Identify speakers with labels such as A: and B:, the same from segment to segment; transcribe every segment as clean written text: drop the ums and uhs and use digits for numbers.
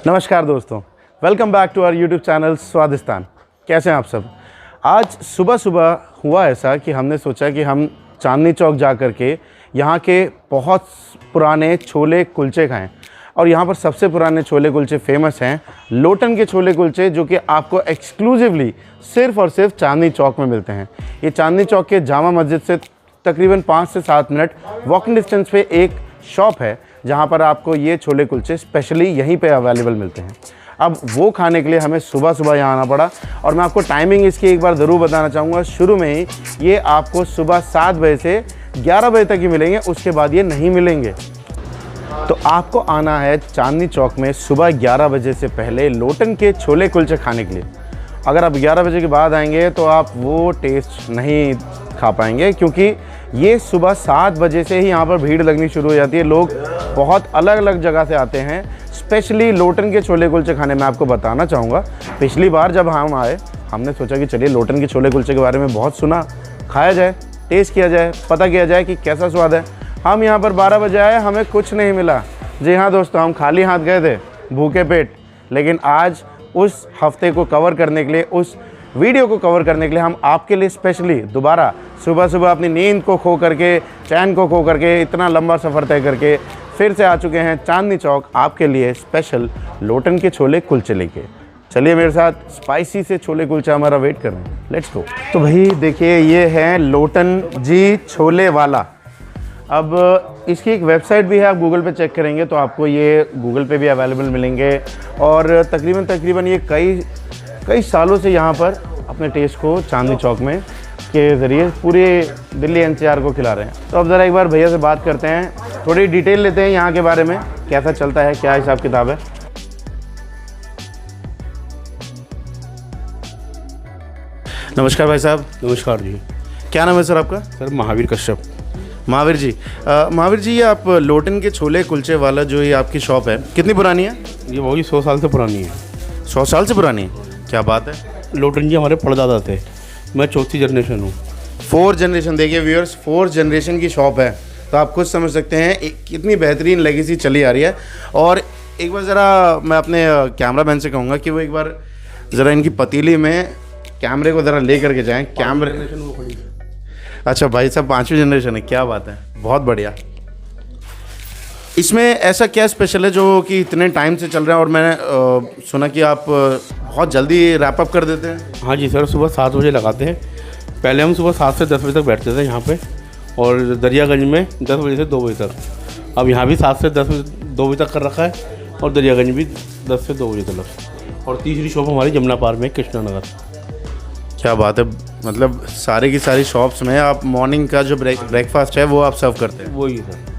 A: नमस्कार दोस्तों, welcome back to our YouTube channel Swadistan. कैसे हैं आप सब। आज सुबह सुबह हुआ ऐसा कि हमने सोचा कि हम चांदनी चौक जा कर के यहाँ के बहुत पुराने छोले कुलचे खाएं। और यहाँ पर सबसे पुराने छोले कुलचे फेमस हैं लोटन के छोले कुलचे, जो कि आपको एक्सक्लूसिवली सिर्फ़ और सिर्फ चांदनी चौक में मिलते हैं। ये चांदनी चौक के जामा मस्जिद से तकरीबन 5 से 7 मिनट वॉकिंग डिस्टेंस पे एक शॉप है जहाँ पर आपको ये छोले कुलचे स्पेशली यहीं पे अवेलेबल मिलते हैं। अब वो खाने के लिए हमें सुबह सुबह यहाँ आना पड़ा और मैं आपको टाइमिंग इसकी एक बार ज़रूर बताना चाहूँगा। शुरू में ही ये आपको सुबह 7 बजे से 11 बजे तक ही मिलेंगे, उसके बाद ये नहीं मिलेंगे। तो आपको आना है चांदनी चौक में सुबह 11 बजे से पहले लोटन के छोले कुलचे खाने के लिए। अगर आप 11 बजे के बाद आएंगे तो आप वो टेस्ट नहीं खा पाएंगे, क्योंकि ये सुबह 7 बजे से ही यहाँ पर भीड़ लगनी शुरू हो जाती है। लोग बहुत अलग अलग जगह से आते हैं स्पेशली लोटन के छोले कुलचे खाने। मैं आपको बताना चाहूँगा, पिछली बार जब हम आए हमने सोचा कि चलिए लोटन के छोले कुलचे के बारे में बहुत सुना, खाया जाए, टेस्ट किया जाए, पता किया जाए कि कैसा स्वाद है। हम यहाँ पर 12 बजे आए, हमें कुछ नहीं मिला। जी हाँ दोस्तों, हम खाली हाथ गए थे, भूखे पेट। लेकिन आज उस हफ्ते को कवर करने के लिए, उस वीडियो को कवर करने के लिए हम आपके लिए स्पेशली दोबारा सुबह सुबह अपनी नींद को खो करके, चैन को खो करके, इतना लंबा सफ़र तय करके फिर से आ चुके हैं चांदनी चौक आपके लिए स्पेशल लोटन के छोले कुलचे लेके। चलिए मेरे साथ, स्पाइसी से छोले कुलचा हमारा वेट कर रहे हैं। Let's go. तो भाई देखिए, ये है लोटन जी छोले वाला। अब इसकी एक वेबसाइट भी है, आप गूगल पे चेक करेंगे तो आपको ये गूगल पे भी अवेलेबल मिलेंगे। और तकरीबन ये कई सालों से यहाँ पर अपने टेस्ट को चांदनी चौक में के ज़रिए पूरे दिल्ली एनसीआर को खिला रहे हैं। तो अब ज़रा एक बार भैया से बात करते हैं, थोड़ी डिटेल लेते हैं यहाँ के बारे में, कैसा चलता है, क्या हिसाब किताब है। नमस्कार भाई साहब।
B: नमस्कार जी।
A: क्या नाम है सर आपका?
B: सर महावीर कश्यप।
A: महावीर जी, ये आप लोटन के छोले कुलचे वाला जो ये आपकी शॉप है, कितनी पुरानी है?
B: ये वही 100 साल से पुरानी है।
A: 100 साल से पुरानी है, क्या बात है।
B: लोटन जी हमारे परदादा थे, मैं चौथी जनरेशन हूँ।
A: 4 जनरेशन, देखिए व्यूअर्स, 4 जनरेशन की शॉप है, तो आप खुद समझ सकते हैं कितनी बेहतरीन लेगेसी चली आ रही है। और एक बार ज़रा मैं अपने कैमरा मैन से कहूँगा कि वो एक बार ज़रा इनकी पतीली में कैमरे को ज़रा ले करके जाएँ। कैमरे, अच्छा भाई साहब 5वीं जनरेशन है, क्या बात है, बहुत बढ़िया। इसमें ऐसा क्या स्पेशल है जो कि इतने टाइम से चल रहा है? और मैंने सुना कि आप बहुत जल्दी रैप अप कर देते हैं।
B: हाँ जी सर, सुबह 7 बजे लगाते हैं। पहले हम सुबह 7 से 10 बजे तक बैठते थे यहाँ पे, और दरियागंज में 10 बजे से 2 बजे तक। अब यहाँ भी 7 से 2 बजे तक कर रखा है, और दरियागंज भी 10 से 2 बजे तक। और तीसरी शॉप हमारी जमुना पार्क में, कृष्णा नगर।
A: क्या बात है, मतलब सारी की सारी शॉप्स में आप मॉर्निंग का जो ब्रेकफास्ट है वो आप सर्व करते हैं?
B: वही सर।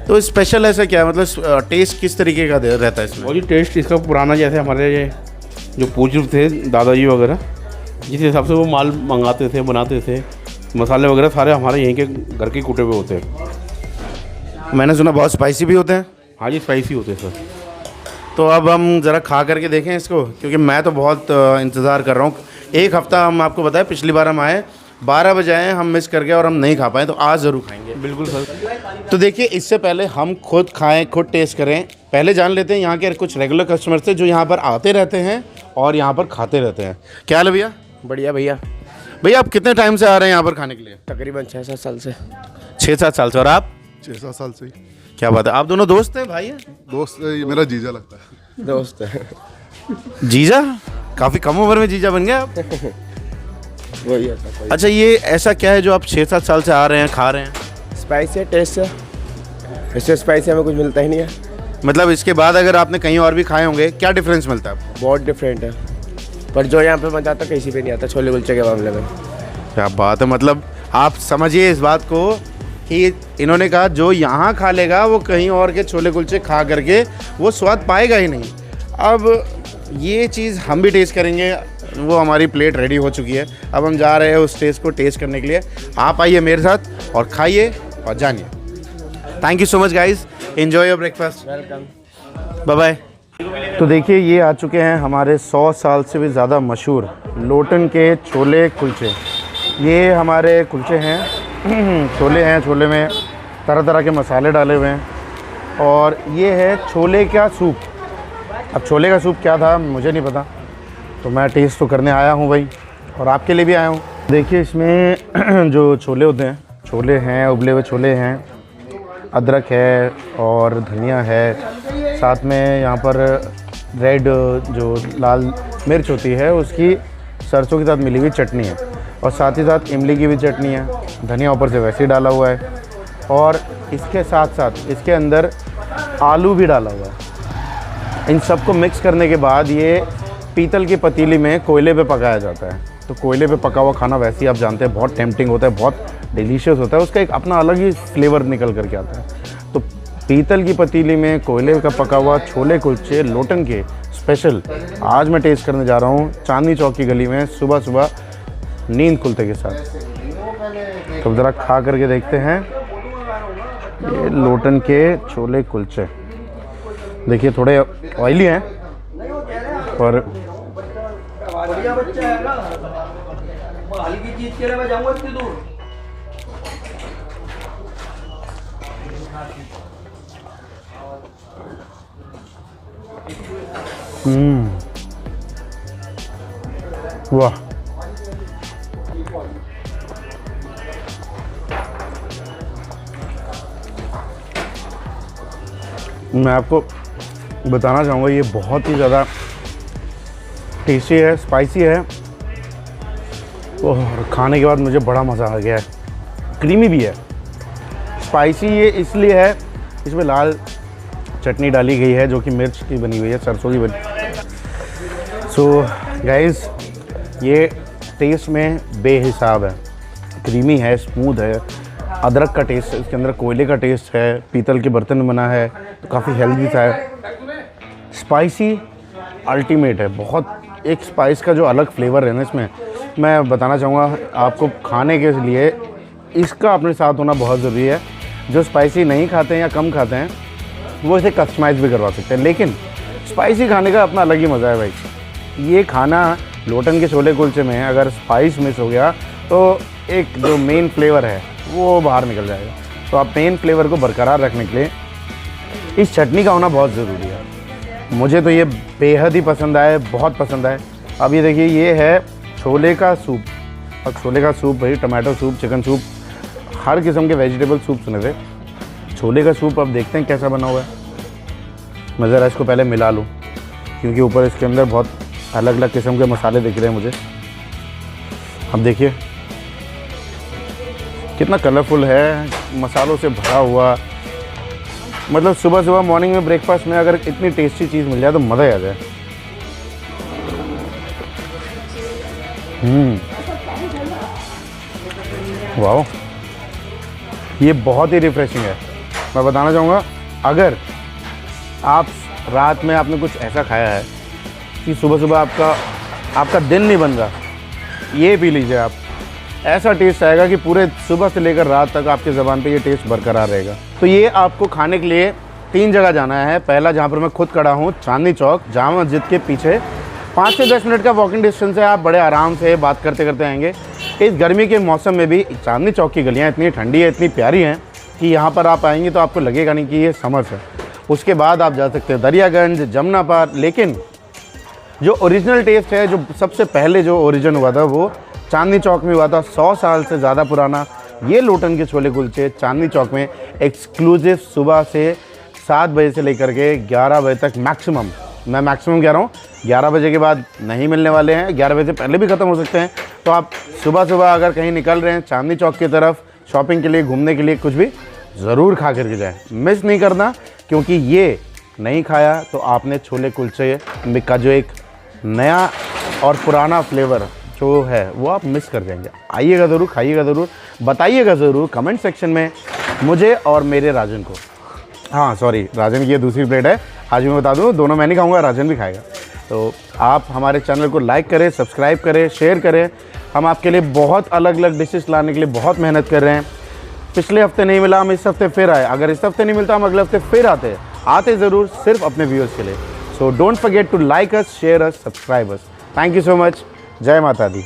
A: तो स्पेशल ऐसा क्या है, मतलब टेस्ट किस तरीके का रहता है इसमें?
B: और ये टेस्ट इसका पुराना, जैसे हमारे ये जो पूर्वज थे दादाजी वगैरह, जिस हिसाब से वो माल मंगाते थे, बनाते थे, मसाले वगैरह सारे हमारे यहीं के घर के कूटे हुए होते हैं।
A: मैंने सुना बहुत स्पाइसी भी होते हैं।
B: हाँ जी, स्पाइसी होते हैं सर।
A: तो अब हम ज़रा खा करके देखें इसको, क्योंकि मैं तो बहुत इंतज़ार कर रहा हूँ। एक हफ़्ता हम आपको बताएं, पिछली बार हम आए 12 बजे आए, हम मिस कर गए और हम नहीं खा पाए, तो आज ज़रूर खाएंगे।
B: बिल्कुल सर।
A: तो देखिए, इससे पहले हम खुद खाएं, खुद टेस्ट करें, पहले जान लेते हैं यहाँ के कुछ रेगुलर कस्टमर से जो यहाँ पर आते रहते हैं और यहाँ पर खाते रहते हैं। क्या हाल है भैया?
C: बढ़िया भैया।
A: भैया आप कितने टाइम से आ रहे हैं यहाँ पर खाने के लिए?
C: तकरीबन 6-7 साल से।
A: 6-7 साल से। और आप?
D: 6-7 साल से ही।
A: क्या बात है, आप दोनों दोस्त हैं, भाई हैं?
D: दोस्त, ये मेरा जीजा लगता है।
C: दोस्त है।
A: जीजा? काफ़ी कम उम्र में जीजा बन गए आप।
C: वही है।
A: अच्छा, ये ऐसा क्या है जो आप 6-7 साल से आ रहे हैं, खा रहे हैं?
C: स्पाइसी है, टेस्ट है, इससे स्पाइसी हमें कुछ मिलता ही नहीं है।
A: मतलब इसके बाद अगर आपने कहीं और भी खाए होंगे, क्या डिफरेंस मिलता है आपको?
C: बहुत डिफरेंट है, पर जो यहाँ पे मजा आता कहीं पे नहीं आता छोले कुलचे के मामले में।
A: क्या बात है, मतलब आप समझिए इस बात को कि इन्होंने कहा जो यहाँ खा लेगा वो कहीं और के छोले कुलचे खा करके वो स्वाद पाएगा ही नहीं। अब ये चीज़ हम भी टेस्ट करेंगे, वो हमारी प्लेट रेडी हो चुकी है, अब हम जा रहे हैं उस टेस्ट को टेस्ट करने के लिए। आप आइए मेरे साथ और खाइए और जानिए। Thank you so much guys, enjoy your breakfast.
C: Welcome,
A: bye bye. तो देखिए, ये आ चुके हैं हमारे 100 साल से भी ज़्यादा मशहूर लोटन के छोले कुलचे। ये हमारे कुलचे हैं, छोले हैं, छोले में तरह तरह के मसाले डाले हुए हैं, और ये है छोले का सूप। अब छोले का सूप क्या था मुझे नहीं पता, तो मैं टेस्ट तो करने आया हूँ भाई, और आपके लिए भी आया हूँ। देखिए इसमें जो छोले होते हैं, छोले हैं, उबले हुए छोले हैं, अदरक है और धनिया है, साथ में यहाँ पर रेड जो लाल मिर्च होती है उसकी सरसों के साथ मिली हुई चटनी है, और साथ ही साथ इमली की भी चटनी है, धनिया ऊपर से वैसे ही डाला हुआ है, और इसके साथ साथ इसके अंदर आलू भी डाला हुआ है। इन सबको मिक्स करने के बाद ये पीतल की पतीली में कोयले पे पकाया जाता है। तो कोयले पे पका हुआ खाना वैसे ही आप जानते हैं बहुत टेम्पटिंग होता है, बहुत डिलीशियस होता है, उसका एक अपना अलग ही फ्लेवर निकल करके आता है। तो पीतल की पतीली में कोयले का पका हुआ छोले कुलचे लोटन के स्पेशल आज मैं टेस्ट करने जा रहा हूँ चांदनी चौक की गली में सुबह सुबह नींद खुलते के साथ। तो ज़रा खा करके देखते हैं ये लोटन के छोले कुलचे। देखिए थोड़े ऑयली हैं पर वाह, मैं आपको बताना चाहूँगा ये बहुत ही ज़्यादा टेस्टी है, स्पाइसी है, और खाने के बाद मुझे बड़ा मज़ा आ गया है। क्रीमी भी है, स्पाइसी ये इसलिए है इसमें लाल चटनी डाली गई है जो कि मिर्च की बनी हुई है, सरसों की बनी। सो गाइस ये टेस्ट में बेहिसाब है, क्रीमी है, स्मूथ है, अदरक का टेस्ट है, इसके अंदर कोयले का टेस्ट है, पीतल के बर्तन में बना है तो काफ़ी हेल्दी सा है, स्पाइसी अल्टीमेट है। बहुत एक स्पाइस का जो अलग फ्लेवर है ना इसमें, मैं बताना चाहूँगा आपको खाने के लिए इसका अपने साथ होना बहुत ज़रूरी है। जो स्पाइसी नहीं खाते हैं या कम खाते हैं वो इसे कस्टमाइज़ भी करवा सकते हैं, लेकिन स्पाइसी खाने का अपना अलग ही मज़ा है भाई। ये खाना लोटन के छोले कुलचे में अगर स्पाइस मिस हो गया तो एक जो मेन फ्लेवर है वो बाहर निकल जाएगा। तो आप मेन फ्लेवर को बरकरार रखने के लिए इस चटनी का होना बहुत ज़रूरी है। मुझे तो ये बेहद ही पसंद आया, बहुत पसंद आया। अब ये देखिए ये है छोले का सूप, और छोले का सूप भाई टमाटो सूप, चिकन सूप, हर किस्म के वेजिटेबल सूप सुने थे। छोले का सूप अब देखते हैं कैसा बना हुआ है। मैं ज़रा इसको पहले मिला लूँ क्योंकि ऊपर इसके अंदर बहुत अलग अलग किस्म के मसाले दिख रहे हैं मुझे। अब देखिए कितना कलरफुल है, मसालों से भरा हुआ। मतलब सुबह सुबह मॉर्निंग में ब्रेकफास्ट में अगर इतनी टेस्टी चीज़ मिल जाए तो मज़ा ही आ जाए। वाह, ये बहुत ही रिफ्रेशिंग है। मैं बताना चाहूँगा अगर आप रात में आपने कुछ ऐसा खाया है कि सुबह सुबह आपका दिन नहीं बन रहा, ये पी लीजिए आप, ऐसा टेस्ट आएगा कि पूरे सुबह से लेकर रात तक आपके ज़बान पे ये टेस्ट बरकरार रहेगा। तो ये आपको खाने के लिए 3 जगह जाना है। पहला जहाँ पर मैं खुद खड़ा हूँ चांदनी चौक, जामा मस्जिद के पीछे 5 से 10 मिनट का वॉकिंग डिस्टेंस है। आप बड़े आराम से बात करते करते आएंगे। इस गर्मी के मौसम में भी चांदनी चौक की गलियाँ इतनी ठंडी है, इतनी प्यारी हैं कि यहाँ पर आप आएंगे तो आपको लगेगा नहीं कि ये समर है। उसके बाद आप जा सकते हैं दरियागंज, जमुना पार, लेकिन जो ओरिजिनल टेस्ट है, जो सबसे पहले जो ओरिजिन हुआ था वो चांदनी चौक में हुआ था। 100 साल से ज़्यादा पुराना ये लोटन के छोले कुलचे चांदनी चौक में एक्सक्लूसिव सुबह से 7 बजे से लेकर के 11 बजे तक मैक्सिमम, मैं मैक्सिमम कह रहा हूँ, 11 बजे के बाद नहीं मिलने वाले हैं, 11 बजे से पहले भी ख़त्म हो सकते हैं। तो आप सुबह सुबह अगर कहीं निकल रहे हैं चांदनी चौक की तरफ शॉपिंग के लिए, घूमने के लिए, कुछ भी ज़रूर खा करके जाएँ, मिस नहीं करना, क्योंकि ये नहीं खाया तो आपने छोले कुलचे का जो एक नया और पुराना फ्लेवर जो है वो आप मिस कर जाएंगे। आइएगा ज़रूर, खाइएगा ज़रूर, बताइएगा ज़रूर कमेंट सेक्शन में मुझे और मेरे राजन को। हाँ सॉरी, राजन की ये दूसरी प्लेट है, आज मैं बता दूँ दोनों मैं नहीं खाऊंगा, राजन भी खाएगा। तो आप हमारे चैनल को लाइक करें, सब्सक्राइब करें, शेयर करें। हम आपके लिए बहुत अलग अलग डिशेस लाने के लिए बहुत मेहनत कर रहे हैं। पिछले हफ्ते नहीं मिला, हम इस हफ्ते फिर आए। अगर इस हफ्ते नहीं मिलता हम अगले हफ्ते फिर आते ज़रूर, सिर्फ अपने व्यूअर्स के लिए। So don't forget to like us, share us, subscribe us. Thank you so much. जय माता दी।